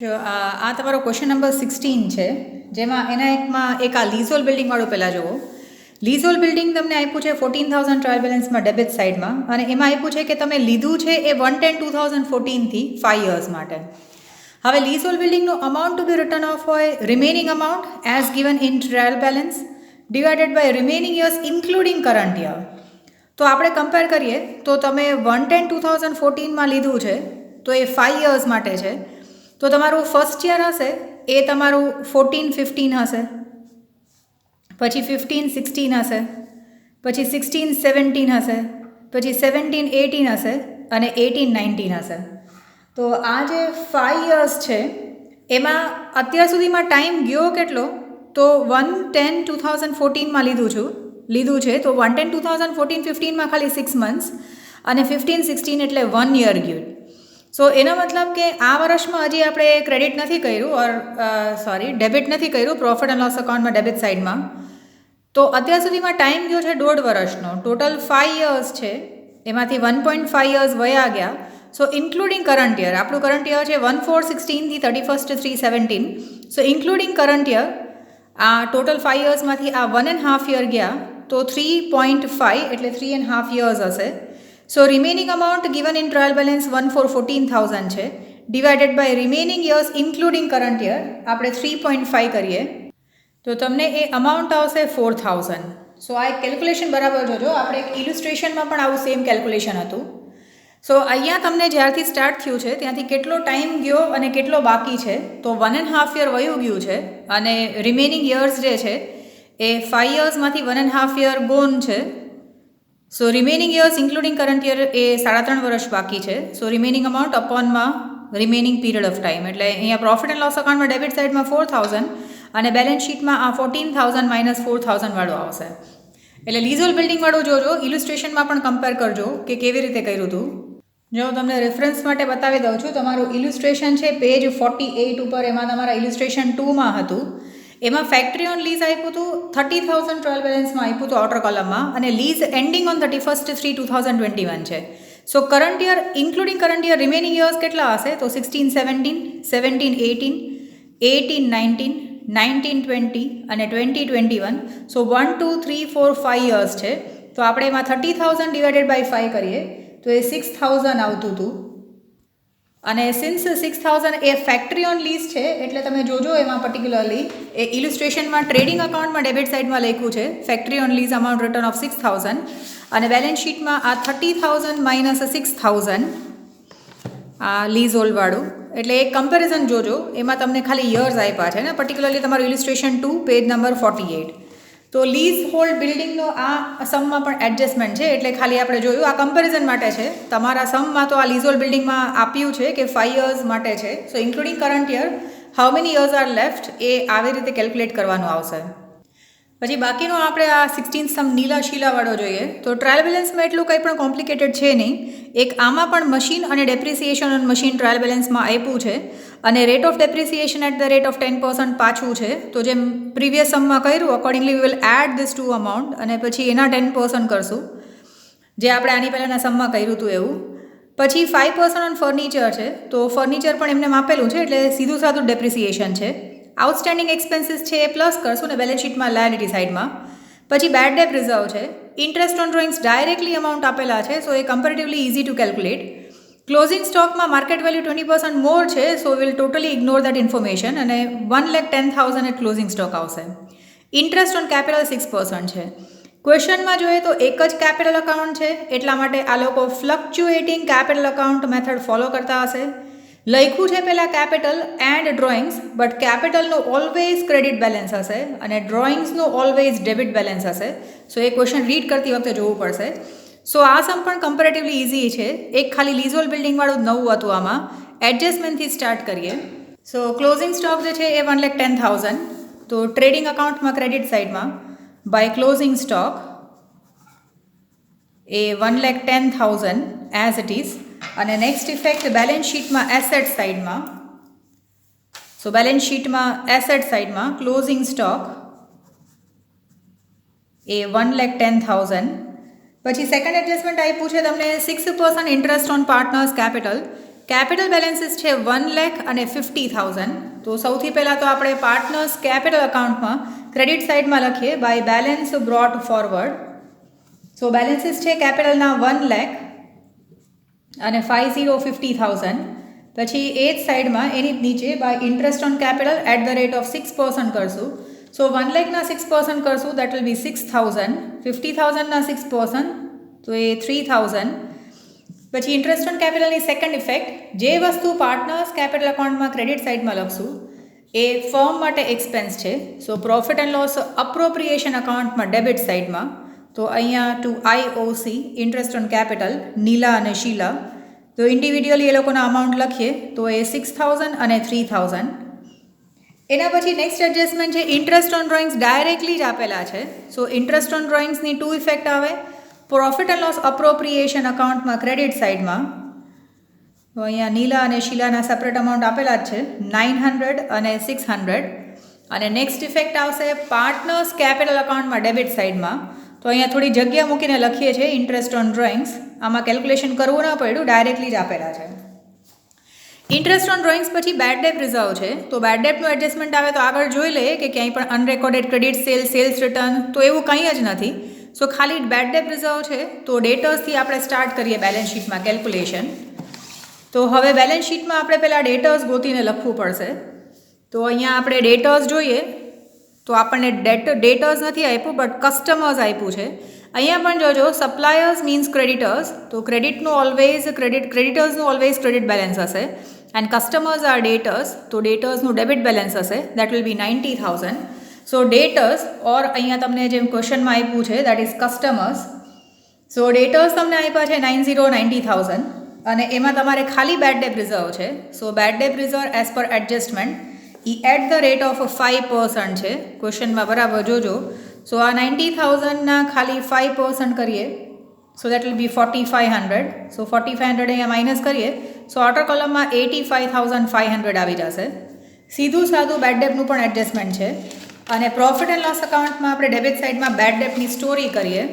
જો આ તમારો ક્વેશ્ચન નંબર 16 છે, જેમાં એના એક આ લીઝોલ બિલ્ડિંગવાળું પહેલાં જુઓ. લીઝોલ બિલ્ડિંગ તમને આપ્યું છે 14,000 ટ્રાયલ બેલેન્સમાં ડેબિટ સાઇડમાં, અને એમાં આપ્યું છે કે તમે લીધું છે એ 1/10/2014થી 5 યર્સ માટે. હવે લીઝોલ બિલ્ડિંગનું amount to be written off હોય remaining amount as given in trial balance divided by remaining years including current year. તો આપણે કમ્પેર કરીએ તો તમે 1/10/2014માં લીધું છે તો એ 5 યર્સ માટે છે. તો તમારું ફર્સ્ટ યર હશે એ તમારું 14-15 હશે, પછી 15-16 હશે, પછી 16-17 હશે, પછી 17-18 હશે અને 18-19 હશે. તો આ જે 5 યર્સ છે એમાં અત્યાર સુધીમાં ટાઈમ ગયો કેટલો? તો 1/10/2014માં લીધું છે તો 1/10/2014-15માં ખાલી 6 મંથ્સ અને 15-16 એટલે 1 યર ગયું. સો એનો મતલબ કે આ વર્ષમાં હજી આપણે ક્રેડિટ નથી કર્યું ડેબિટ નથી કર્યું પ્રોફિટ એન્ડ લોસ અકાઉન્ટમાં ડેબિટ સાઇડમાં. તો અત્યાર સુધીમાં ટાઈમ ગયો છે 1.5 વર્ષનો. ટોટલ 5 યર્સ છે, એમાંથી 1.5 યર્સ વયા ગયા. સો ઇન્ક્લુડિંગ કરંટ યર, આપણું કરંટ યર છે 1/4/16થી 31/3/17. સો ઇન્ક્લુડિંગ કરંટ યર આ ટોટલ 5 યર્સમાંથી આ 1.5 યર ગયા તો 3.5 એટલે 3.5 યર્સ હશે. So remaining amount given in trial balance 1/14,000 છે, divided by remaining years including current year આપણે 3.5 કરીએ તો તમને એ અમાઉન્ટ આવશે 4,000. સો આ એક કેલ્ક્યુલેશન બરાબર જોજો, આપણે એક ઇલિસ્ટ્રેશનમાં પણ આવું સેમ કેલ્ક્યુલેશન હતું. સો અહીંયા તમને જ્યારથી સ્ટાર્ટ થયું છે ત્યાંથી કેટલો ટાઈમ ગયો અને કેટલો બાકી છે, તો 1.5 યર વયું ગયું છે અને રિમેનિંગ યર્સ જે છે એ 5 યર્સમાંથી 1.5 યર ગોન છે. So remaining years including current year એ 3.5 વર્ષ બાકી છે. સો રિમેનિંગ અમાઉન્ટ અપોનમાં રિમેનિંગ પીરિયડ ઓફ ટાઈમ, એટલે અહીંયા પ્રોફિટ એન્ડ લોસ અકાઉન્ટમાં ડેબિટ સાઇડમાં 4,000 અને બેલેન્સ શીટમાં આ 14,000 - 4,000 વાળું આવશે. એટલે લીઝોલ બિલ્ડિંગવાળું જોજો, ઇલિસ્ટ્રેશનમાં પણ કમ્પેર કરજો કે કેવી રીતે કર્યું હતું. જો હું તમને રેફરન્સ માટે બતાવી દઉં છું, તમારું ઇલિસ્ટ્રેશન છે પેજ 48 ઉપર, એમાં તમારા ઇલિસ્ટ્રેશન 2માં હતું. એમાં ફેક્ટરી ઓન લીઝ આપ્યું હતું 30,000 ટ્રાયલ બેલેન્સમાં આપ્યું હતું આઉટર કોલમમાં, અને લીઝ એન્ડિંગ ઓન 31/3/2021 છે. So current year including current year remaining years કેટલા હશે? તો 16-17, 17-18, 18-19, 19-20 અને 20-21. સો 1, 2, 3, 4, 5 યર્સ છે. તો આપણે એમાં 30,000 ડિવાઇડેડ બાય 5 કરીએ તો એ 6,000 આવતું હતું. અને since 6,000 A factory on lease છે એટલે તમે જોજો એમાં પર્ટિક્યુલરલી એ ઇલિસ્ટ્રેશનમાં ટ્રેડિંગ અકાઉન્ટમાં ડેબિટ સાઇડમાં લખ્યું છે factory on lease amount return of 6,000, અને બેલેન્સ શીટમાં આ 30,000 - 6,000 આ લીઝ હોલ્ડવાળું. એટલે એક કમ્પેરિઝન જોજો, એમાં તમને ખાલી યર્સ આપ્યા છે ને, પર્ટિક્યુલરલી તમારું ઇલિસ્ટ્રેશન 2 પેજ નંબર 48. તો લીઝ હોલ્ડ બિલ્ડિંગનો આ સમમાં પણ એડજસ્ટમેન્ટ છે, એટલે ખાલી આપણે જોયું આ કમ્પેરિઝન માટે છે. તમારા સમમાં તો આ લીઝ હોલ્ડ બિલ્ડિંગમાં આપ્યું છે કે 5 યર્સ માટે છે. So including current year how many years are left એ આવી રીતે કેલ્ક્યુલેટ કરવાનું આવશે. પછી બાકીનો આપણે આ 16 સમ નીલા શીલાવાળો જોઈએ. તો ટ્રાયલ બેલેન્સમાં એટલું કંઈ પણ કોમ્પ્લિકેટેડ છે નહીં. એક આમાં પણ મશીન અને ડેપ્રિસિએશન ઓન મશીન ટ્રાયલ બેલેન્સમાં આપ્યું છે, અને rate of depreciation at the rate of 10% પાછું છે. તો જેમ પ્રીવિયસ સમમાં કર્યું accordingly we will add this to amount અને પછી એના 10% કરશું, જે આપણે આની પહેલાંના સમમાં કર્યું હતું એવું. પછી 5% ઓન ફર્નિચર છે, તો ફર્નિચર પણ એમને માપેલું છે એટલે સીધું સાધું ડેપ્રિસિએશન છે. આઉટસ્ટેન્ડિંગ એક્સપેન્સીસ છે એ પ્લસ કરશું ને બેલેન્સ શીટમાં લાયબિલિટી સાઇડમાં. પછી બેડ ડેપ રિઝર્વ છે, interest on drawings directly amount આપેલા છે, સો એ comparatively easy to calculate. Closing સ્ટોકમાં માર્કેટ વેલ્યુ 20% મોર છે, so will totally ignore that information, અને 1,10,000 એ ક્લોઝિંગ સ્ટોક આવશે. ઇન્ટરેસ્ટ ઓન કેપિટલ 6% છે. ક્વેશ્ચનમાં જોઈએ તો એક જ કેપિટલ અકાઉન્ટ છે, એટલા માટે આ લોકો fluctuating capital account method follow કરતા હશે. લખ્યું છે પહેલાં કેપિટલ એન્ડ ડ્રોઈંગ્સ, બટ કેપિટલનું ઓલવેઝ ક્રેડિટ બેલેન્સ હશે અને ડ્રોઈંગ્સનું ઓલવેઝ ડેબિટ બેલેન્સ હશે. સો એ ક્વેશ્ચન રીડ કરતી વખતે જોવું પડશે. સો આ સમ પણ કમ્પેરેટિવલી ઇઝી છે. એક ખાલી લીઝોલ બિલ્ડિંગવાળું નવું હતું, આમાં એડજસ્ટમેન્ટથી સ્ટાર્ટ કરીએ. સો ક્લોઝિંગ સ્ટોક જે છે એ 1,10,000. તો ટ્રેડિંગ અકાઉન્ટમાં ક્રેડિટ સાઇડમાં બાય ક્લોઝિંગ સ્ટોક એ 1,10,000 એઝ ઇટ ઇઝ. અને નેક્સ્ટ ઇફેક્ટ બેલેન્સ શીટમાં એસેટ સાઇડમાં. સો બેલેન્સ શીટમાં એસેટ સાઇડમાં ક્લોઝિંગ સ્ટોક એ 1,10,000. પછી સેકન્ડ એડજસ્ટમેન્ટ આપ્યું છે તમને 6% interest on partners capital capital balances છે 1 લાખ અને 50,000. તો સૌથી પહેલાં તો આપણે પાર્ટનર્સ કેપિટલ અકાઉન્ટમાં ક્રેડિટ સાઇડમાં લખીએ by balance brought forward. So balances છે કેપિટલના 1 લાખ અને 50,000. પછી એ જ સાઈડમાં એની જ નીચે by interest on capital at the rate of 6% કરશું. સો 1 લાખના 6% કરશું, દેટ વિલ બી 6,000. 50,000ના 6%, તો એ 3,000. પછી ઇન્ટરેસ્ટ ઓન કેપિટલની સેકન્ડ ઇફેક્ટ, જે વસ્તુ પાર્ટનર્સ કેપિટલ અકાઉન્ટમાં ક્રેડિટ સાઇડમાં લખશું એ ફર્મ માટે એક્સપેન્સ છે. સો પ્રોફિટ એન્ડ લોસ અપ્રોપ્રિએશન અકાઉન્ટમાં ડેબિટ સાઇડમાં, તો અહીંયા to IOC interest on capital Nila અને શીલા, તો ઇન્ડિવિડ્યુઅલી એ લોકોના અમાઉન્ટ લખીએ તો એ 6,000 અને 3,000. એના પછી નેક્સ્ટ એડજસ્ટમેન્ટ છે ઇન્ટરેસ્ટ ઓન ડ્રોઈંગ્સ ડાયરેક્ટલી જ આપેલા છે. સો ઇન્ટરેસ્ટ ઓન ડ્રોઈંગ્સની 2 ઇફેક્ટ આવે. પ્રોફિટ એન્ડ લોસ અપ્રોપ્રિએશન અકાઉન્ટમાં ક્રેડિટ સાઇડમાં, તો અહીંયા નીલા અને શીલાના સેપરેટ અમાઉન્ટ આપેલા જ છે 900 અને 600. અને નેક્સ્ટ ઇફેક્ટ આવશે પાર્ટનર્સ કેપિટલ અકાઉન્ટમાં ડેબિટ સાઇડમાં, તો અહીંયા થોડી જગ્યા મૂકીને લખીએ છીએ ઇન્ટરેસ્ટ ઓન ડ્રોઈંગ્સ. આમાં કેલ્ક્યુલેશન કરવું ન પડ્યું, ડાયરેક્ટલી જ આપેલા છે. ઇન્ટરેસ્ટ ઓન ડ્રોઈંગ્સ પછી બેડ ડેટ રિઝર્વ છે. તો બેડ ડેટનું એડજસ્ટમેન્ટ આવે તો આગળ જોઈ લઈએ કે ક્યાંય પણ અનરેકોર્ડેડ ક્રેડિટ સેલ્સ રિટર્ન તો એવું કંઈ જ નથી. સો ખાલી બેડ ડેટ રિઝર્વ છે. તો ડેટર્સથી આપણે સ્ટાર્ટ કરીએ બેલેન્સ શીટમાં કેલ્ક્યુલેશન. તો હવે બેલેન્સ શીટમાં આપણે પહેલાં ડેટર્સ ગોતીને લખવું પડશે. તો અહીંયા આપણે ડેટર્સ જોઈએ તો આપણને ડેટર્સ નથી આપ્યું, બટ કસ્ટમર્સ આપ્યું છે. અહીંયા પણ જોજો સપ્લાયર્સ મીન્સ ક્રેડિટર્સ, તો ક્રેડિટનું ઓલવેઝ ક્રેડિટર્સનું ઓલવેઝ ક્રેડિટ બેલેન્સ હશે એન્ડ કસ્ટમર્સ આર ડેટર્સ, તો ડેટર્સનું ડેબિટ બેલેન્સ હશે, that will be 90,000. So debtors or અહીંયા તમને જેમ ક્વેશ્ચનમાં આપ્યું છે that is customers. So debtors તમને આપ્યા છે 90,000 અને એમાં તમારે ખાલી બેડ ડેટ રિઝર્વ છે. So bad debt reserve as per adjustment એ એટ ધ રેટ ઓફ 5% છે. ક્વેશ્ચનમાં બરાબર જોજો. સો આ 90,000ના ખાલી 5% કરીએ, સો દેટ વિલ બી 4,500. સો 4,500 અહીંયા માઇનસ કરીએ, સો આઉટર કોલમમાં 85,500 આવી જશે. સીધું સાદું બેડ ડેટનું પણ એડજસ્ટમેન્ટ છે. અને પ્રોફિટ એન્ડ લોસ અકાઉન્ટમાં આપણે ડેબિટ સાઇડમાં બેડ ડેટની સ્ટોરી કરીએ.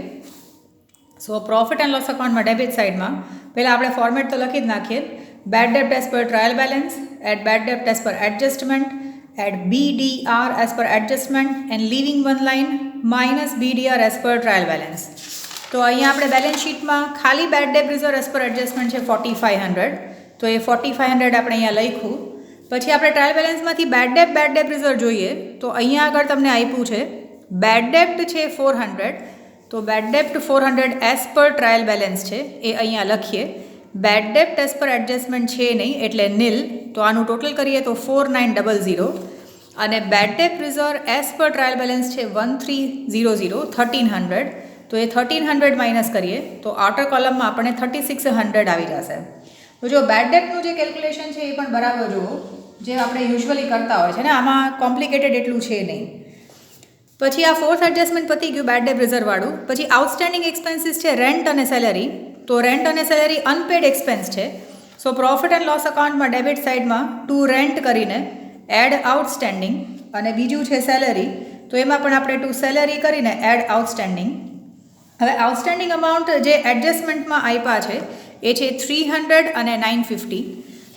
સો પ્રોફિટ એન્ડ લોસ અકાઉન્ટમાં ડેબિટ સાઇડમાં પહેલાં આપણે ફોર્મેટ તો લખી જ નાખીએ. Bad debt as per trial balance, at bad debt as per adjustment, at BDR as per adjustment and leaving one line minus BDR as per trial balance. તો અહીંયા આપણે બેલેન્સ શીટમાં ખાલી bad debt reserve as per adjustment છે 4,500, તો એ 4,500 આપણે અહીંયા લખ્યું. પછી આપણે ટ્રાયલ બેલેન્સમાંથી બેડ ડેટ રિઝર્વ જોઈએ તો અહીંયા આગળ તમને આપ્યું છે બેડ ડેટ છે 400, તો bad debt 400 as per trial balance છે એ અહીંયા લખીએ. Bad debt as per adjustment છે નહીં એટલે નિલ, તો આનું ટોટલ કરીએ તો 4,900. અને bad debt reserve as per trial balance છે 1,300 1,300, તો એ 1,300 માઇનસ કરીએ તો આઉટર કોલમમાં આપણને 3,600 આવી જશે. તો જો બેડ ડેટનું જે કેલ્ક્યુલેશન છે એ પણ બરાબર જુઓ, જે આપણે યુઝ્યુઅલી કરતા હોય છે ને, આમાં કોમ્પ્લિકેટેડ એટલું છે નહીં. પછી આ ફોર્થ એડજસ્ટમેન્ટ પતી ગયું બેડ ડેટ રિઝર્વવાળું. પછી આઉટસ્ટેન્ડિંગ એક્સપેન્સીસ છે રેન્ટ અને સેલેરી. તો રેન્ટ અને સેલેરી અનપેડ એક્સપેન્સ છે. સો પ્રોફિટ એન્ડ લોસ અકાઉન્ટમાં ડેબિટ સાઇડમાં ટુ રેન્ટ કરીને એડ આઉટસ્ટેન્ડિંગ, અને બીજું છે સેલેરી, તો એમાં પણ આપણે ટુ સેલેરી કરીને એડ આઉટસ્ટેન્ડિંગ. હવે આઉટસ્ટેન્ડિંગ અમાઉન્ટ જે એડજસ્ટમેન્ટમાં આપ્યા છે એ છે 300 અને 950.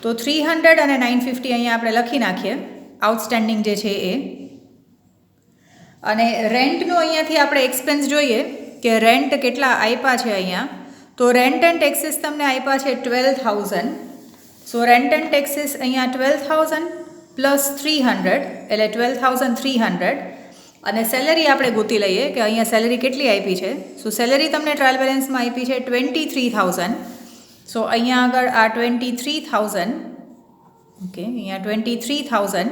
તો 300 અને 950 અહીંયા આપણે લખી નાખીએ આઉટસ્ટેન્ડિંગ જે છે એ. અને રેન્ટનું અહીંયાથી આપણે એક્સપેન્સ જોઈએ કે રેન્ટ કેટલા આપ્યા છે અહીંયા. તો રેન્ટ એન્ડ ટેક્સીસ તમને આપ્યા છે 12,000. સો રેન્ટ એન્ડ ટેક્સીસ અહીંયા 12,000 પ્લસ 300 એટલે 12,300. અને સેલેરી આપણે ગોતી લઈએ કે અહીંયા સેલેરી કેટલી આપી છે. સો સેલેરી તમને ટ્રાયલ બેલેન્સમાં આપી છે 23,000. સો અહીંયા આગળ આ 23,000, ઓકે, અહીંયા 23,000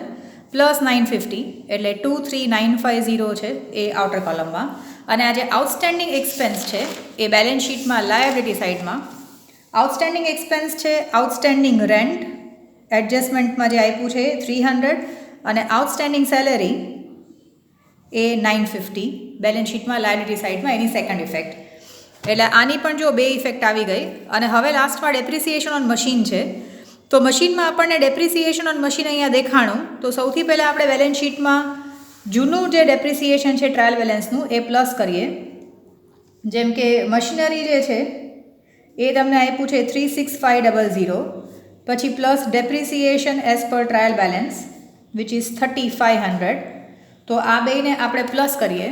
પ્લસ 950 એટલે 23,950 છે એ આઉટર કોલમમાં. અને આ જે આઉટસ્ટેન્ડિંગ એક્સપેન્સ છે એ બેલેન્સ શીટમાં લાયબિલિટી સાઇડમાં આઉટસ્ટેન્ડિંગ એક્સપેન્સ છે આઉટસ્ટેન્ડિંગ રેન્ટ એડજસ્ટમેન્ટમાં જે આપ્યું છે 300 અને આઉટસ્ટેન્ડિંગ સેલેરી એ 950 બેલેન્સ શીટમાં લાયબિલિટી સાઇડમાં એની સેકન્ડ ઇફેક્ટ. એટલે આની પણ જો 2 ઇફેક્ટ આવી ગઈ. અને હવે લાસ્ટમાં ડેપ્રિસિએશન ઓન મશીન છે. તો મશીનમાં આપણને ડેપ્રિસિએશન ઓન મશીન અહીંયા દેખાણું. તો સૌથી પહેલાં આપણે બેલેન્સ શીટમાં જૂનું જે ડેપ્રિસિએશન છે ટ્રાયલ બેલેન્સનું એ પ્લસ કરીએ. જેમ કે મશીનરી જે છે એ તમને આપ્યું છે 36,500 પછી plus depreciation as per trial balance which is 3500. તો આ બેને આપણે પ્લસ કરીએ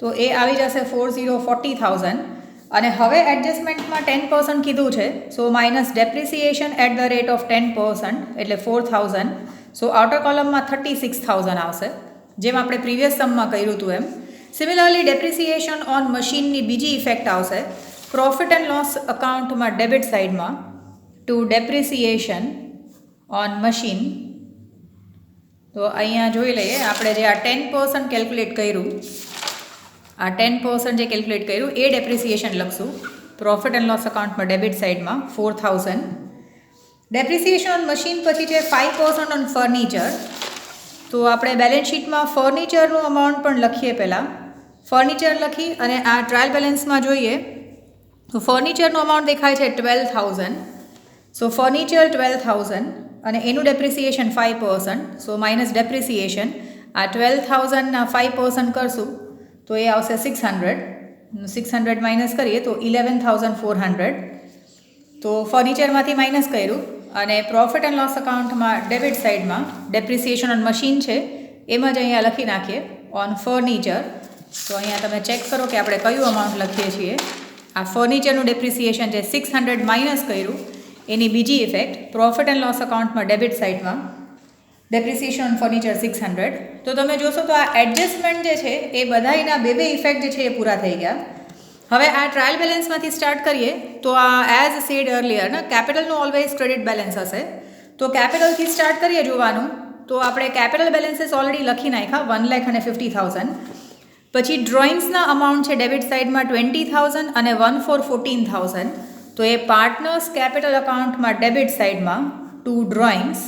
તો એ આવી જશે 40,000. અને હવે એડજસ્ટમેન્ટમાં 10% કીધું છે, so minus depreciation at the rate of 10% એટલે 4,000. સો આઉટર કોલમમાં 36,000 આવશે, જેમ આપણે પ્રીવિયસ સમમાં કર્યું હતું એમ. સિમિલરલી ડેપ્રિસિએશન ઓન મશીનની બીજી ઇફેક્ટ આવશે પ્રોફિટ એન્ડ લોસ અકાઉન્ટમાં ડેબિટ સાઇડમાં ટુ ડેપ્રિસિએશન ઓન મશીન. તો અહીંયા જોઈ લઈએ આપણે જે આ 10% કેલ્ક્યુલેટ કર્યું, આ 10% જે કેલ્ક્યુલેટ કર્યું એ ડેપ્રિસિએશન લખશું પ્રોફિટ એન્ડ લોસ અકાઉન્ટમાં ડેબિટ સાઇડમાં 4,000. ડેપ્રિસિએશન ઓન મશીન પછી છે 5% ઓન ફર્નિચર. તો આપણે બેલેન્સ શીટમાં ફર્નિચરનું અમાઉન્ટ પણ લખીએ. પહેલાં ફર્નિચર લખી અને આ ટ્રાયલ બેલેન્સમાં જોઈએ તો ફર્નિચરનું અમાઉન્ટ દેખાય છે 12,000. સો ફર્નિચર 12,000 અને એનું ડેપ્રિસિએશન 5%. સો માઇનસ ડેપ્રિસિએશન આ 12,000ના 5% કરશું તો એ આવશે 600. 600 માઇનસ કરીએ તો 11,400. તો ફર્નિચરમાંથી માઇનસ કર્યું અને પ્રોફિટ એન્ડ લોસ અકાઉન્ટમાં ડેબિટ સાઇડમાં ડેપ્રિસિએશન ઓન મશીન છે એમાં જ અહીંયા લખી નાખીએ ઓન ફર્નિચર. તો અહીંયા તમે ચેક કરો કે આપણે કયું અમાઉન્ટ લખીએ છીએ. આ ફર્નિચરનું ડેપ્રિસિએશન જે 600 માઇનસ કર્યું એની બીજી ઇફેક્ટ પ્રોફિટ એન્ડ લોસ અકાઉન્ટમાં ડેબિટ સાઇડમાં ડેપ્રિસિએશન ઓન ફર્નિચર 600. તો તમે જોશો તો આ એડજસ્ટમેન્ટ જે છે એ બધાના બે ઇફેક્ટ જે છે એ પૂરા થઈ ગયા. હવે આ ટ્રાયલ બેલેન્સમાંથી સ્ટાર્ટ કરીએ તો આ એઝ સેડ અર્લિયર ને કેપિટલનું ઓલવેઝ ક્રેડિટ બેલેન્સ હશે. તો કેપિટલથી સ્ટાર્ટ કરીએ જોવાનું તો આપણે કેપિટલ બેલેન્સીસ ઓલરેડી લખી નાખ્યા 1,50,000. પછી ડ્રોઈંગ્સના અમાઉન્ટ છે ડેબિટ સાઇડમાં 20,000 અને 1 for 14,000. તો એ પાર્ટનર્સ કેપિટલ અકાઉન્ટમાં ડેબિટ સાઇડમાં 2 ડ્રોઈંગ્સ.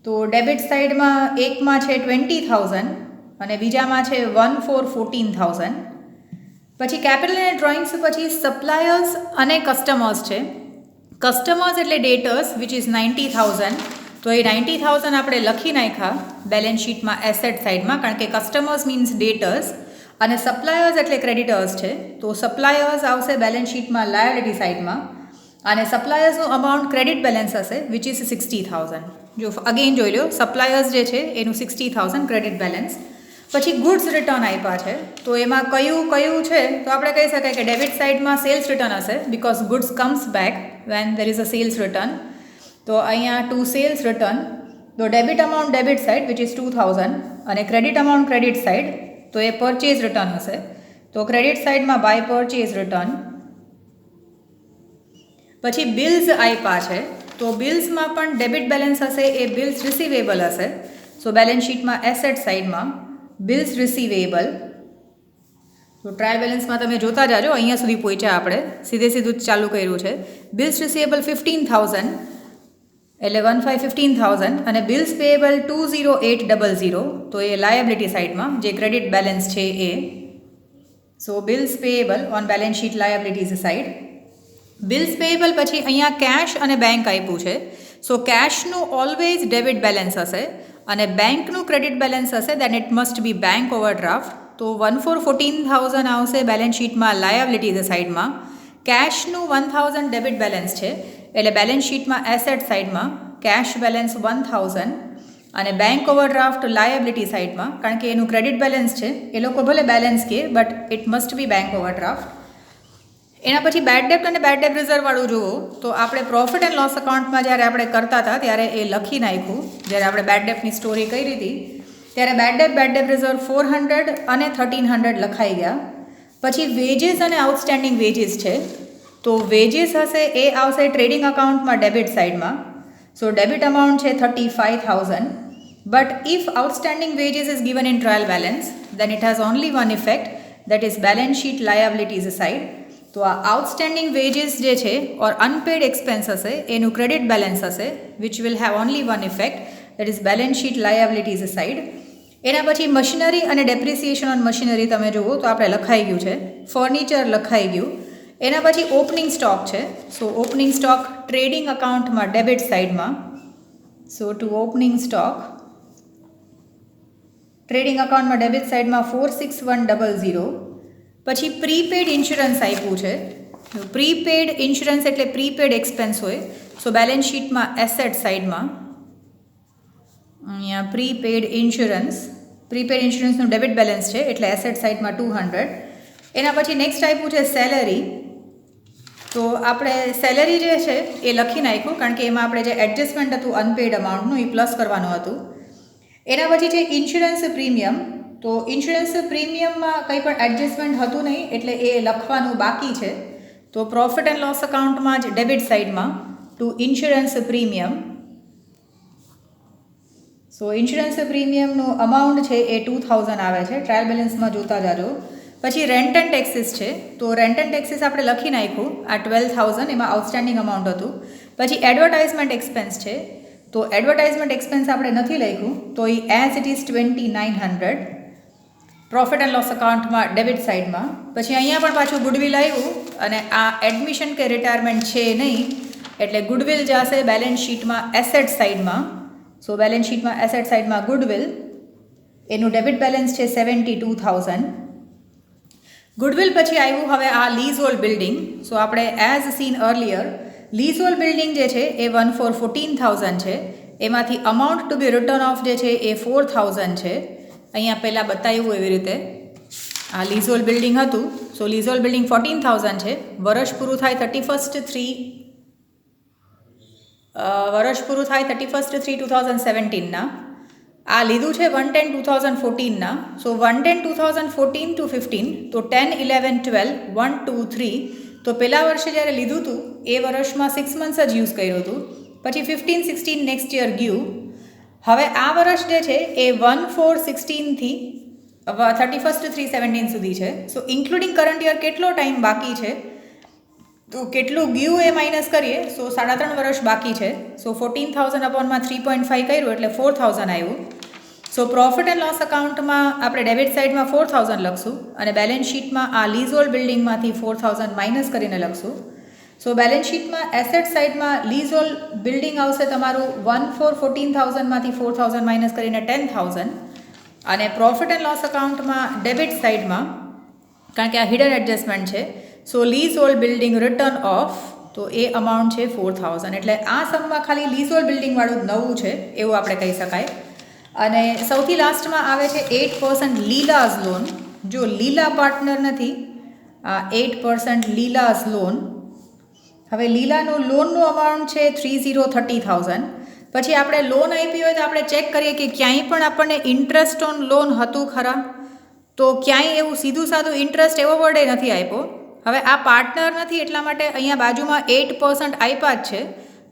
તો ડેબિટ સાઇડમાં એકમાં છે 20,000 અને બીજામાં છે 1 for 14,000. પછી કેપિટલ અને ડ્રોઈંગ્સ પછી સપ્લાયર્સ અને કસ્ટમર્સ છે. કસ્ટમર્સ એટલે ડેટર્સ વિચ ઇઝ 90,000. તો એ 90,000 આપણે લખી નાખ્યા બેલેન્સ શીટમાં એસેટ સાઇડમાં, કારણ કે કસ્ટમર્સ મીન્સ ડેટર્સ અને સપ્લાયર્સ એટલે ક્રેડિટર્સ છે. તો સપ્લાયર્સ આવશે બેલેન્સ શીટમાં લાયબિલિટી સાઇડમાં અને સપ્લાયર્સનું અમાઉન્ટ ક્રેડિટ બેલેન્સ હશે વિચ ઇઝ 60,000. જો અગેન જોઈ લો સપ્લાયર્સ જે છે એનું 60,000 ક્રેડિટ બેલેન્સ. પછી ગુડ્સ રિટર્ન આપ્યા છે તો એમાં કયું છે તો આપણે કહી શકાય કે ડેબિટ સાઇડમાં સેલ્સ રિટર્ન હશે because goods comes back when there is a sales return. તો અહીંયા ટુ સેલ્સ રિટર્ન. તો debit amount debit side which is 2,000 અને ક્રેડિટ અમાઉન્ટ ક્રેડિટ સાઇડ તો એ પરચેઝ રિટર્ન હશે. તો ક્રેડિટ સાઇડમાં બાય પરચેઝ રિટર્ન. પછી બિલ્સ આપ્યા છે તો બિલ્સમાં પણ ડેબિટ બેલેન્સ હશે એ બિલ્સ રિસીવેબલ હશે. સો બેલેન્સ શીટમાં એસેટ સાઇડમાં બિલ્સ રિસીવેબલ. તો ટ્રાયલ બેલેન્સમાં તમે જોતા જાજો, અહીંયા સુધી પહોંચ્યા આપણે સીધું ચાલુ કર્યું છે. બિલ્સ રિસીવેબલ 15,000 એટલે 15,000 અને બિલ્સ પેએબલ 20800 તો એ લાયબિલિટી સાઇડમાં જે ક્રેડિટ બેલેન્સ છે એ. So bills payable on balance sheet liabilities સાઇડ. બિલ્સ પેએબલ પછી અહીંયા કેશ અને બેંક આપ્યું છે. સો કેશનું ઓલવેઝ ડેબિટ બેલેન્સ હશે અને બેંકનું ક્રેડિટ બેલેન્સ હશે then it must be bank overdraft. તો 1 for 14,000 આવશે બેલેન્સ શીટમાં લાયબિલિટીઝ સાઇડમાં. કેશનું 1,000 ડેબિટ બેલેન્સ છે એટલે બેલેન્સ શીટમાં એસેટ સાઇડમાં કેશ બેલેન્સ 1,000 અને બેંક ઓવરડ્રાફ્ટ લાયબિલિટી સાઇડમાં, કારણ કે એનું ક્રેડિટ બેલેન્સ છે એ લોકો ભલે બેલેન્સ કહે but it must be bank overdraft. એના પછી બેડ ડેપ્ટ અને બેડ ડેપ રિઝર્વવાળું જુઓ તો આપણે પ્રોફિટ એન્ડ લોસ અકાઉન્ટમાં જ્યારે આપણે કરતા હતા ત્યારે એ લખી નાખ્યું. જ્યારે આપણે બેડ ડેપ્ટની સ્ટોરી કરી હતી ત્યારે બેડ ડેપ રિઝર્વ 400 અને 1,300 લખાઈ ગયા. પછી વેજીસ અને આઉટસ્ટેન્ડિંગ વેજીસ છે તો વેજીસ હશે એ આવશે ટ્રેડિંગ અકાઉન્ટમાં ડેબિટ સાઇડમાં. સો ડેબિટ અમાઉન્ટ છે 35,000 but if outstanding wages is given in trial balance then it has only one effect that is balance sheet liabilities side. તો આ આઉટસ્ટેન્ડિંગ વેજીસ જે છે ઓર અનપેડ એક્સપેન્સ હશે એનું ક્રેડિટ બેલેન્સ હશે which will have only one effect that is balance sheet liabilities side. એના પછી machinery અને ડેપ્રિસિએશન ઓન મશીનરી તમે જુઓ તો આપણે લખાઈ ગયું છે. ફર્નિચર લખાઈ ગયું. એના પછી ઓપનિંગ સ્ટોક છે. સો ઓપનિંગ સ્ટોક ટ્રેડિંગ અકાઉન્ટમાં ડેબિટ સાઇડમાં. સો ટુ ઓપનિંગ સ્ટોક ટ્રેડિંગ અકાઉન્ટમાં ડેબિટ સાઇડમાં 46100. પછી પ્રીપેડ ઇન્સ્યોરન્સ આપ્યું છે. પ્રીપેડ ઇન્સ્યોરન્સ એટલે પ્રીપેડ એક્સપેન્સ હોય. સો બેલેન્સ શીટમાં એસેટ સાઇડમાં અહીંયા પ્રીપેડ ઇન્સ્યોરન્સનું ડેબિટ બેલેન્સ છે એટલે એસેટ સાઇડમાં 200. એના પછી નેક્સ્ટ આપ્યું છે સેલરી. તો આપણે સેલરી જે છે એ લખી નાખ્યું કારણ કે એમાં આપણે જે એડજસ્ટમેન્ટ હતું અનપેડ અમાઉન્ટનું એ પ્લસ કરવાનું હતું. એના પછી છે ઇન્સ્યોરન્સ પ્રીમિયમ. તો ઇન્સ્યોરન્સ પ્રીમિયમમાં કંઈ પણ એડજસ્ટમેન્ટ હતું નહીં એટલે એ લખવાનું બાકી છે. તો પ્રોફિટ એન્ડ લોસ અકાઉન્ટમાં જ ડેબિટ સાઇડમાં ટુ ઇન્સ્યોરન્સ પ્રીમિયમ. સો ઇન્સ્યોરન્સ પ્રીમિયમનું અમાઉન્ટ છે એ 2000 આવે છે. ટ્રાયલ બેલેન્સમાં જોતા જાજો. પછી રેન્ટ એન્ડ ટેક્સીસ છે. તો રેન્ટ એન્ડ ટેક્સીસ આપણે લખી નાખ્યું આ 12000 એમાં આઉટસ્ટેન્ડિંગ અમાઉન્ટ હતું. પછી એડવર્ટાઇઝમેન્ટ એક્સપેન્સ છે. તો એડવર્ટાઇઝમેન્ટ એક્સપેન્સ આપણે નથી લખ્યું તો એ as it is 2900 profit and loss અકાઉન્ટમાં ડેબિટ સાઇડમાં. પછી અહીંયા પણ પાછું ગુડવિલ આવ્યું અને આ એડમિશન કે રિટાયરમેન્ટ છે નહીં એટલે ગુડવિલ જશે બેલેન્સ શીટમાં એસેટ સાઇડમાં. સો બેલેન્સ શીટમાં એસેટ સાઇડમાં ગુડવિલ એનું ડેબિટ બેલેન્સ છે 72000. ગુડવિલ પછી આવ્યું હવે આ લીઝહોલ્ડ બિલ્ડિંગ. સો આપણે as seen earlier leasehold building જે છે એ 1,14,000 છે. એમાંથી amount to be written off જે છે એ 4,000 છે. અહીંયા પહેલાં બતાવ્યું એવી રીતે આ લીઝહોલ્ડ બિલ્ડિંગ હતું. સો લીઝહોલ્ડ બિલ્ડિંગ 14,000 છે. વર્ષ પૂરું થાય 31/3/2017ના. આ લીધું છે 1/10/2014ના. સો 1/10/2014 to 15 તો 10, 11, 12 1, 2, 3. તો પહેલા વર્ષે જ્યારે લીધું હતું એ વર્ષમાં 6 months જ યુઝ કર્યું હતું. પછી 15, 16 નેક્સ્ટ યર ગયું. હવે આ વર્ષ જે છે એ 1/4/16 થી 31/3/17 સુધી છે. સો ઇન્ક્લુડિંગ કરંટ યર કેટલો ટાઈમ બાકી છે તો કેટલું ગયું એ માઇનસ કરીએ. સો 3.5 વર્ષ બાકી છે. સો 14,000 અપોનમાં 3.5 કર્યું એટલે 4,000 આવ્યું. સો પ્રોફિટ એન્ડ લોસ અકાઉન્ટમાં આપણે ડેબિટ સાઇડમાં 4,000 લખશું અને બેલેન્સ શીટમાં આ લીઝહોલ્ડ બિલ્ડિંગમાંથી 4,000 માઇનસ કરીને લખશું. સો બેલેન્સ શીટમાં એસેટ સાઇડમાં લીઝહોલ્ડ બિલ્ડિંગ આવશે તમારું 1,14,000માંથી 4,000 માઇનસ કરીને 10,000 અને પ્રોફિટ એન્ડ લોસ અકાઉન્ટમાં ડેબિટ સાઇડમાં કારણ કે આ હિડન એડજસ્ટમેન્ટ છે. સો લીઝહોલ્ડ બિલ્ડિંગ રિટર્ન ઓફ તો એ અમાઉન્ટ છે 4,000 એટલે આ સમમાં ખાલી લીઝહોલ્ડ બિલ્ડિંગવાળું નવું છે એવું આપણે કહી શકાય. અને સૌથી લાસ્ટમાં આવે છે 8% લીલાઝ લોન. જો લીલા પાર્ટનર નથી આ 8% લીલાઝ લોન. હવે લીલાનું લોનનું અમાઉન્ટ છે 30,30,000. પછી આપણે લોન આપી હોય તો આપણે ચેક કરીએ કે ક્યાંય પણ આપણને ઇન્ટરેસ્ટ ઓન લોન હતું ખરા. તો ક્યાંય એવું સીધું સાધું ઇન્ટરેસ્ટ એવો વર્ડે નથી આપ્યો. હવે આ પાર્ટનર નથી એટલા માટે અહીંયા બાજુમાં 8% આપ્યા જ છે.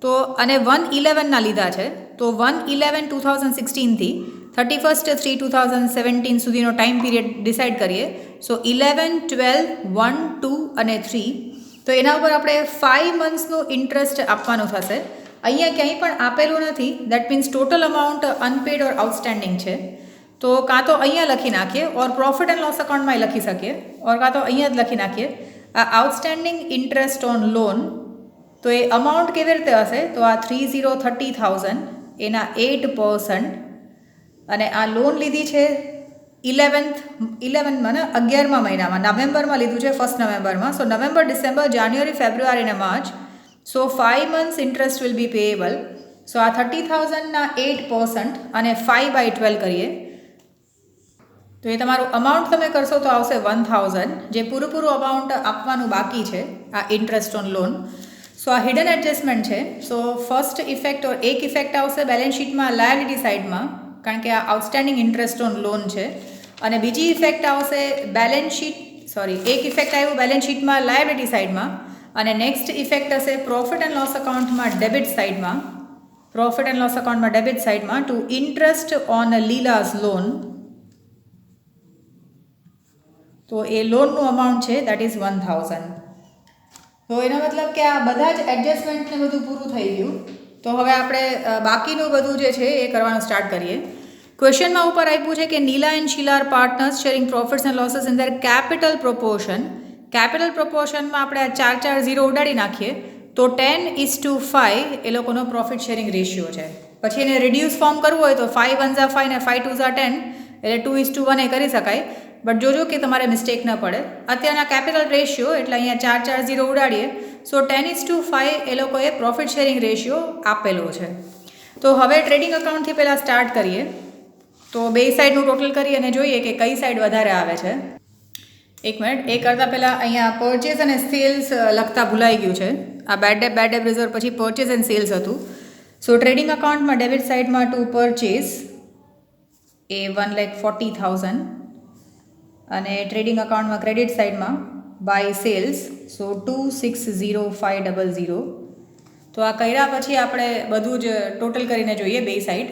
તો અને 1/11ના લીધા છે. તો 1/11/2016 થી 31/3/2017 સુધીનો ટાઈમ પીરિયડ ડિસાઇડ કરીએ. સો 11, 12, 1, 2 અને 3. તો એના ઉપર આપણે 5 monthsનું ઇન્ટરેસ્ટ આપવાનું થશે. અહીંયા ક્યાંય પણ આપેલું નથી. That means total amount unpaid or outstanding છે. તો કાં તો અહીંયા લખી નાખીએ ઓર પ્રોફિટ એન્ડ લોસ અકાઉન્ટમાં લખી શકીએ ઓર કાં તો અહીંયા જ લખી નાખીએ આ આઉટસ્ટેન્ડિંગ ઇન્ટરેસ્ટ ઓન લોન. તો એ અમાઉન્ટ કેવી રીતે હશે તો આ 30,30,000 એના 8% અને આ લોન લીધી છે 11માં 11મા મહિનામાં નવેમ્બરમાં લીધું છે 1 નવેમ્બરમાં. સો નવેમ્બર, ડિસેમ્બર, જાન્યુઆરી, ફેબ્રુઆરી અને માર્ચ. So 5 months interest will be payable. So આ 30,000ના 8% અને 5/12 કરીએ તો એ તમારું અમાઉન્ટ તમે કરશો તો આવશે 1,000 જે પૂરું અમાઉન્ટ આપવાનું બાકી છે આ ઇન્ટરેસ્ટ ઓન લોન. સો આ હિડન એડજસ્ટમેન્ટ છે. સો ફર્સ્ટ ઇફેક્ટ ઓર એક ઇફેક્ટ આવશે બેલેન્સ શીટમાં લાયબિલિટી સાઇડમાં કારણ કે આ આઉટસ્ટેન્ડિંગ ઇન્ટરેસ્ટ ઓન લોન છે. અને બીજી ઇફેક્ટ આવશે એક ઇફેક્ટ આવ્યું બેલેન્સ શીટમાં લાયબિલિટી સાઇડમાં અને નેક્સ્ટ ઇફેક્ટ હશે પ્રોફિટ એન્ડ લોસ અકાઉન્ટમાં ડેબિટ સાઇડમાં. પ્રોફિટ એન્ડ લોસ અકાઉન્ટમાં ડેબિટ સાઇડમાં ટુ ઇન્ટરેસ્ટ ઓન લીલાઝ લોન. તો એ લોનનું અમાઉન્ટ છે દેટ ઇઝ 1,000. તો એનો મતલબ કે આ બધા જ એડજસ્ટમેન્ટને બધું પૂરું થઈ ગયું. તો હવે આપણે બાકીનું બધું જે છે એ કરવાનું સ્ટાર્ટ કરીએ. ક્વેશ્ચનમાં ઉપર આપ્યું છે કે Nila and Sheela are partners sharing profits and losses in their capital proportion. Capital પ્રોપોર્શનમાં આપણે આ 4 0 ઉડાડી નાખીએ તો 10:5 એ લોકોનો પ્રોફિટ શેરિંગ રેશિયો છે. પછી એને રિડ્યુસ ફોર્મ કરવું હોય તો 5 1 5 ને 5 2 10 એટલે 2:1 એ કરી શકાય. બટ જોજો કે તમારે મિસ્ટેક ન પડે. અત્યારના કેપિટલ રેશિયો એટલે અહીંયા 440 ઉડાડીએ, સો 10:5 એ લોકોએ પ્રોફિટ શેરિંગ રેશિયો આપેલો છે. તો હવે ટ્રેડિંગ અકાઉન્ટથી પહેલાં સ્ટાર્ટ કરીએ. તો બે સાઈડનું ટોટલ કરીએ અને જોઈએ કે કઈ સાઈડ વધારે આવે છે. એક મિનિટ, એ કરતાં પહેલાં અહીંયા પરચેસ અને સેલ્સ લખતા ભૂલાઈ ગયું છે. આ બેડ ડેપ રિઝર્વ પછી પરચેસ એન્ડ સેલ્સ હતું. સો ટ્રેડિંગ અકાઉન્ટમાં ડેબિટ સાઇડમાં ટુ પરચેસ એ 1,40,000 અને ટ્રેડિંગ અકાઉન્ટમાં ક્રેડિટ સાઇડમાં બાય સેલ્સ સો 260,500. તો આ કર્યા પછી આપણે બધું જ ટોટલ કરીને જોઈએ બે સાઈડ.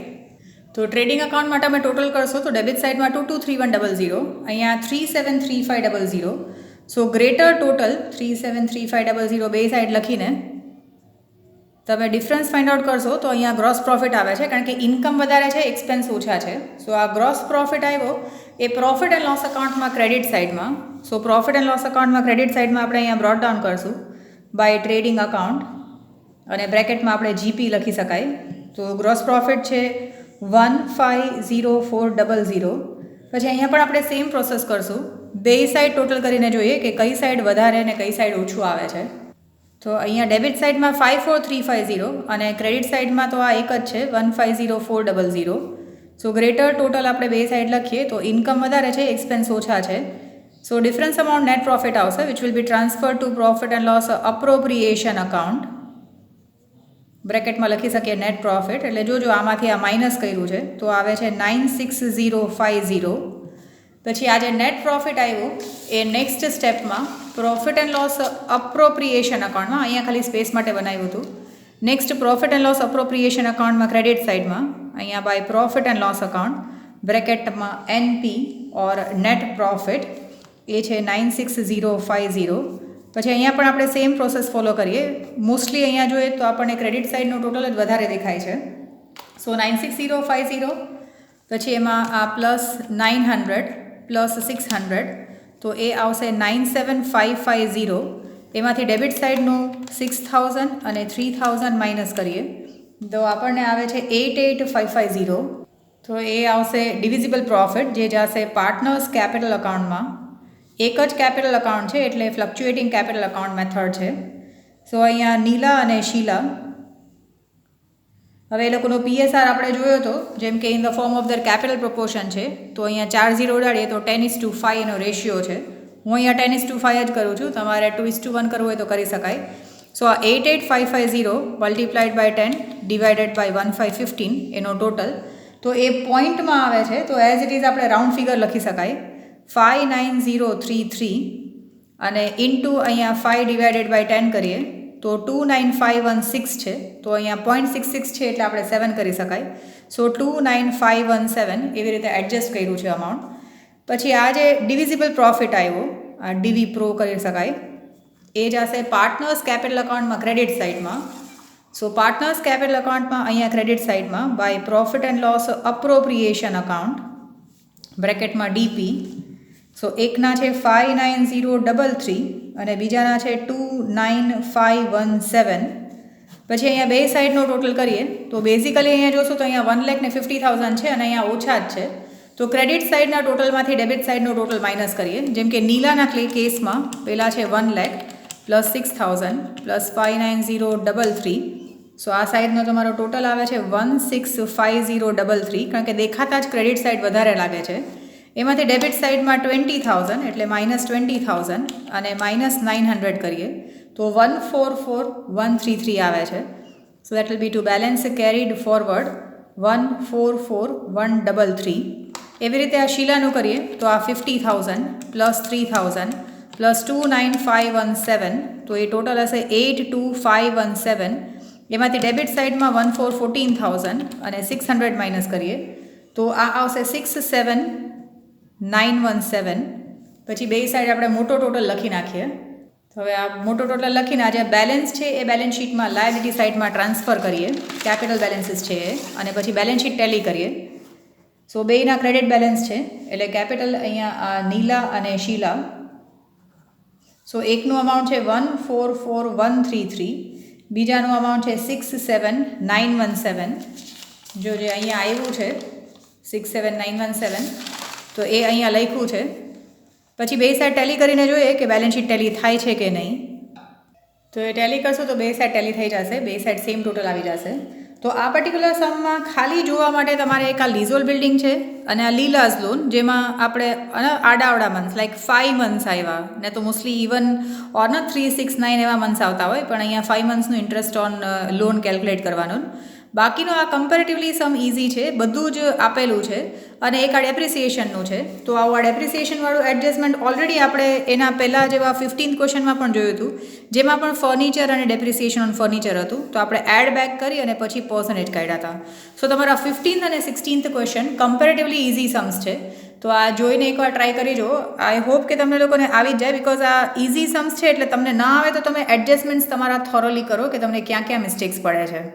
તો ટ્રેડિંગ અકાઉન્ટ માટે તમે ટોટલ કરશો તો ડેબિટ સાઇડમાં 223100, અહીંયા 373500. સો ગ્રેટર ટોટલ 373500 બે સાઈડ લખીને તમે ડિફરન્સ ફાઇન્ડ આઉટ કરશો તો અહીંયા ગ્રોસ પ્રોફિટ આવે છે, કારણ કે ઇન્કમ વધારે છે, એક્સપેન્સ ઓછા છે. સો આ ગ્રોસ પ્રોફિટ આવ્યો એ પ્રોફિટ એન્ડ લોસ અકાઉન્ટમાં ક્રેડિટ સાઇડમાં. સો પ્રોફિટ એન્ડ લોસ અકાઉન્ટમાં ક્રેડિટ સાઇડમાં આપણે અહીંયા બ્રોટ ડાઉન કરશું બાય ટ્રેડિંગ અકાઉન્ટ અને બ્રેકેટમાં આપણે જીપી લખી શકાય. તો ગ્રોસ પ્રોફિટ છે 150400. પછી અહીંયા પણ આપણે સેમ પ્રોસેસ કરશું, બે સાઈડ ટોટલ કરીને જોઈએ કે કઈ સાઈડ વધારે અને કઈ સાઈડ ઓછું આવે છે. તો અહીંયા ડેબિટ સાઇડમાં 54350 અને ક્રેડિટ સાઇડમાં તો આ એક જ છે 150400. સો ગ્રેટર ટોટલ આપણે બે સાઈડ લખીએ તો ઇન્કમ વધારે છે, એક્સપેન્સ ઓછા છે. So difference amount net profit આવશે which will be transfer to profit and loss appropriation account. બ્રેકેટમાં લખી શકીએ નેટ પ્રોફિટ, એટલે જોજો આમાંથી આ માઇનસ કર્યું છે તો આવે છે 96050. પછી આ જે નેટ પ્રોફિટ આવ્યું એ નેક્સ્ટ સ્ટેપમાં પ્રોફિટ એન્ડ લોસ અપ્રોપ્રિએશન અકાઉન્ટમાં, અહીંયા ખાલી સ્પેસ માટે બનાવ્યું હતું. નેક્સ્ટ પ્રોફિટ એન્ડ લોસ અપ્રોપ્રિએશન અકાઉન્ટમાં ક્રેડિટ સાઇડમાં અહીંયા by profit and loss account બ્રેકેટમાં એનપી ઓર નેટ પ્રોફિટ એ છે 96050. પછી અહીંયા પણ આપણે સેમ પ્રોસેસ ફોલો કરીએ. મોસ્ટલી અહીંયા જોઈએ તો આપણને ક્રેડિટ સાઇડનું ટોટલ જ વધારે દેખાય છે. સો 96050 પછી એમાં આ પ્લસ 900 પ્લસ 600 તો એ આવશે 97550. એમાંથી ડેબિટ સાઇડનું 6000 અને 3000 માઇનસ કરીએ તો આપણને આવે છે 88550. તો એ આવશે ડિવિઝિબલ પ્રોફિટ જે જશે પાર્ટનર્સ કેપિટલ અકાઉન્ટમાં. એક જ કેપિટલ અકાઉન્ટ છે એટલે ફ્લક્ચ્યુએટિંગ કેપિટલ અકાઉન્ટ મેથડ છે. સો અહીંયા નીલા અને શીલા, હવે એ લોકોનો PSR આપણે જોયો હતો જેમ કે in the form of the capital proportion છે. તો અહીંયા 40 ઉડાડીએ તો 10:5 એનો રેશિયો છે. હું અહીંયા 10:5 જ કરું છું, તમારે 2:1 કરવું હોય તો કરી શકાય. સો આ 88550 મલ્ટીપ્લાઇડ બાય 10 ડિવાઇડેડ બાય 1515 એનો ટોટલ. તો એ પોઈન્ટમાં આવે છે તો એઝ ઇટ ઇઝ આપણે રાઉન્ડ ફિગર લખી શકાય 59033 અને ઇન્ટુ અહીંયા 5 ડિવાઇડેડ બાય 10 કરીએ તો 29516 છે. તો અહીંયા 0.66 છે એટલે આપણે 7 કરી શકાય. સો 29517 એવી રીતે એડજસ્ટ કર્યું છે અમાઉન્ટ. પછી આ જે ડિવિઝિબલ પ્રોફિટ આવ્યો આ ડીવી પ્રો કરી શકાય એ જશે પાર્ટનર્સ કેપિટલ અકાઉન્ટમાં ક્રેડિટ સાઇડમાં. સો પાર્ટનર્સ કેપિટલ અકાઉન્ટમાં અહીંયા ક્રેડિટ સાઇડમાં by profit and loss appropriation account બ્રેકેટમાં ડીપી. સો એકના છે 59033 અને બીજાના છે 29517. પછી અહીંયા બે સાઈડનો ટોટલ કરીએ તો બેઝિકલી અહીંયા જોશો તો અહીંયા 1,50,000 છે અને અહીંયા ઓછા જ છે. તો ક્રેડિટ સાઇડના ટોટલમાંથી ડેબિટ સાઇડનો ટોટલ માઇનસ કરીએ. જેમ કે નીલાના કેસમાં પહેલાં છે 1 લાખ પ્લસ 6,000 પ્લસ 59033. સો આ સાઇડનો તમારો ટોટલ આવે છે 165033, કારણ કે દેખાતા જ ક્રેડિટ સાઇડ વધારે લાગે છે. એમાંથી ડેબિટ સાઇડમાં 20,000 એટલે માઇનસ 20,000 અને માઇનસ 900 કરીએ તો 144133 આવે છે. So that will be to balance carried forward 144133. એવી રીતે આ શીલાનું કરીએ તો આ 50,000 પ્લસ 3,000 પ્લસ 29517 તો એ ટોટલ હશે 82517. એમાંથી ડેબિટ સાઇડમાં 1414,000 અને 600 માઇનસ કરીએ તો આ આવશે 67,917. પછી બે સાઈડ આપણે મોટો ટોટલ લખી નાખીએ. હવે આ મોટો ટોટલ લખીને આ જે બેલેન્સ છે એ બેલેન્સ શીટમાં લાયબિલિટી સાઇડમાં ટ્રાન્સફર કરીએ. કેપિટલ બેલેન્સીસ છે એ, અને પછી બેલેન્સ શીટ ટેલી કરીએ. સો બેના ક્રેડિટ બેલેન્સ છે એટલે કેપિટલ અહીંયા આ નીલા અને શીલા. સો એકનું અમાઉન્ટ છે 144133, બીજાનું અમાઉન્ટ છે 67917. જે અહીંયા આવ્યું છે 67917 તો એ અહીંયા લખ્યું છે. પછી બે સાઈડ ટેલી કરીને જોઈએ કે બેલેન્સ શીટ ટેલી થાય છે કે નહીં. તો એ ટેલી કરશો તો બે સાઈડ ટેલી થઈ જશે, બે સાઈડ સેમ ટોટલ આવી જશે. તો આ પર્ટિક્યુલર સમમાં ખાલી જોવા માટે તમારે એક આ લીઝોલ બિલ્ડિંગ છે અને આ લીલાઝ લોન, જેમાં આપણે આડા મંથ્સ લાઈક 5 મંથ્સ આવ્યા ને, તો મોસ્ટલી ઇવન ઓર 3, 6, 9 એવા મંથ્સ આવતા હોય, પણ અહીંયા 5 મંથ્સનું ઇન્ટરેસ્ટ ઓન લોન કેલ્ક્યુલેટ કરવાનું. બાકીનો આ કમ્પેરેટિવલી સમ ઇઝી છે, બધું જ આપેલું છે. અને એક આ ડેપ્રિસિએશનનું છે. તો આવું આ ડેપ્રિસિએશનવાળું એડજસ્ટમેન્ટ ઓલરેડી આપણે એના પહેલાં જેવા 15th ક્વેશ્ચનમાં પણ જોયું હતું, જેમાં પણ ફર્નિચર અને ડેપ્રિસિએશન ઓન ફર્નિચર હતું. તો આપણે એડ બેક કરી અને પછી પર્સન્ટેજ કાઢ્યા હતા. સો તમારા 15th અને 16th question comparatively easy Sam's છે. તો આ જોઈને એકવાર ટ્રાય કરી જુઓ. આઈ હોપ કે તમને લોકોને આવી જ જાય, બિકોઝ આ ઇઝી સમ્સ છે એટલે તમને ના આવે તો તમે એડજસ્ટમેન્ટ્સ તમારા થોરોલી કરો કે તમને ક્યાં ક્યાં મિસ્ટેક્સ પડે છે.